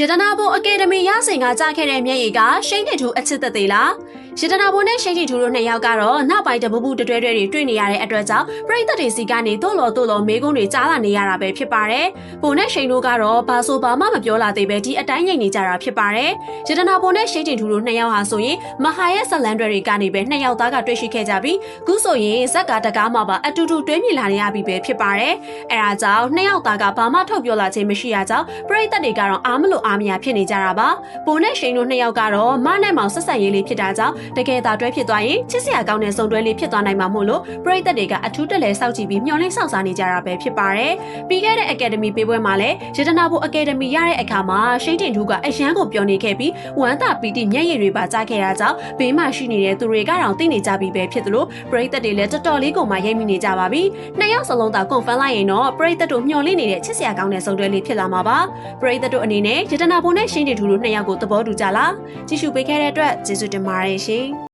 ရတနာဘုံအကယ်ဒမီရစင်ကကြားခဲ့တဲ့မျက်ရည်ကရှိန်တီထူအချစ်သက်သေးလားရတနာဘုံနဲ့ရှိန်တီထူတို့နှစ်ယောက်ကတော့နောက်ပိုင်းတပူပူတွဲတွေတွေ့နေရတဲ့အတွက်ကြောင့်ပရိသတ်တွေစီကနေတိုးလော်မေးခွန်းတွေကြားလာနေရတာပဲဖြစ်ပါတယ်။ဘုံနဲ့ရှိန်တို့ကတော့ဘာဆိုဘာမှမပြောလာသေးပဲဒီအတိုင်းငြိမ်နေကြတာဖြစ်ပါတယ်။ရတနာဘုံနဲ့ရှိန်တီထူတို့နှစ်ယောက်ဟာဆိုရင်မဟာရဲ့ဇလန်တွေကနေပဲနှစ်ယောက်သားကတွေ့ရှိခဲ့ကြပြီးခုဆိုရင်ဇက်ကတကားမှာပါအတူတူတွဲမြင်လာနေရပြီပဲဖြစ်ပါတယ်။အဲဒါကြောင့်နှစ်ယောက်သားကဘာမှထုတ်ပြောလာခြင်းမရှိရကြောင်းပရိသတ်တွေကတော့အားမလို့အားမရဖြစ်နေကြတာပါ။ဘုံနဲ့ရှိန်တို့နှစ်ယောက်ကတော့မနဲ့မောင်ဆက်ဆက်ရေးလေးဖြစ်တာကြောင့်တကယ်သာတွဲဖြစ်သွားရင်ချစ်စရာကောင်းတဲ့စုံတွဲလေးဖြစ်သွားနိုင်မှာမို့လို့ပရိသတ်တွေကအထူးတက်လဲစောင့်ကြည့်ပြီးမျှော်လင့်စောင့်စားနေကြတာပဲဖြစ်ပါတယ်။ပြီးခဲ့တဲ့အကယ်ဒမီပေးပွဲမှာလည်းရတနာဘုံအကယ်ဒမီရတဲ့အခါမှာရှိန်တင်ထူးကအရန်ကိုပြောနေခဲ့ပြီးဝမ်းသာပီတိမျက်ရည်တွေပါကြားခဲ့တာကြောင့်ဘေးမှာရှိနေတဲ့သူတွေကတော့သိနေကြပြီပဲဖြစ်သလိုပရိသတ်တွေလည်းတော်တော်လေးကိုမှရိပ်မိနေကြပါပြီ။နှစ်ယောက်စလုံးသာကွန်ဖန်လိုက်ရင်တော့ပရိသတ်တို့မျှော်လင့်နေတဲ့ချစ်စရာကောင်းတဲ့စုံတွဲလေးဖြစ်လာမှာပါ။ပရိသတ်တို့အနေနဲ့ရတနာဘုံနဲ့ရှိန်တင်ထူးတို့နှစ်ယောက်ကိုသဘောတူကြလား။ကြည့်ရှုပေးခဲ့တဲ့အတွက်ကျေးဇူးတင်ပါတယ်ရှင်။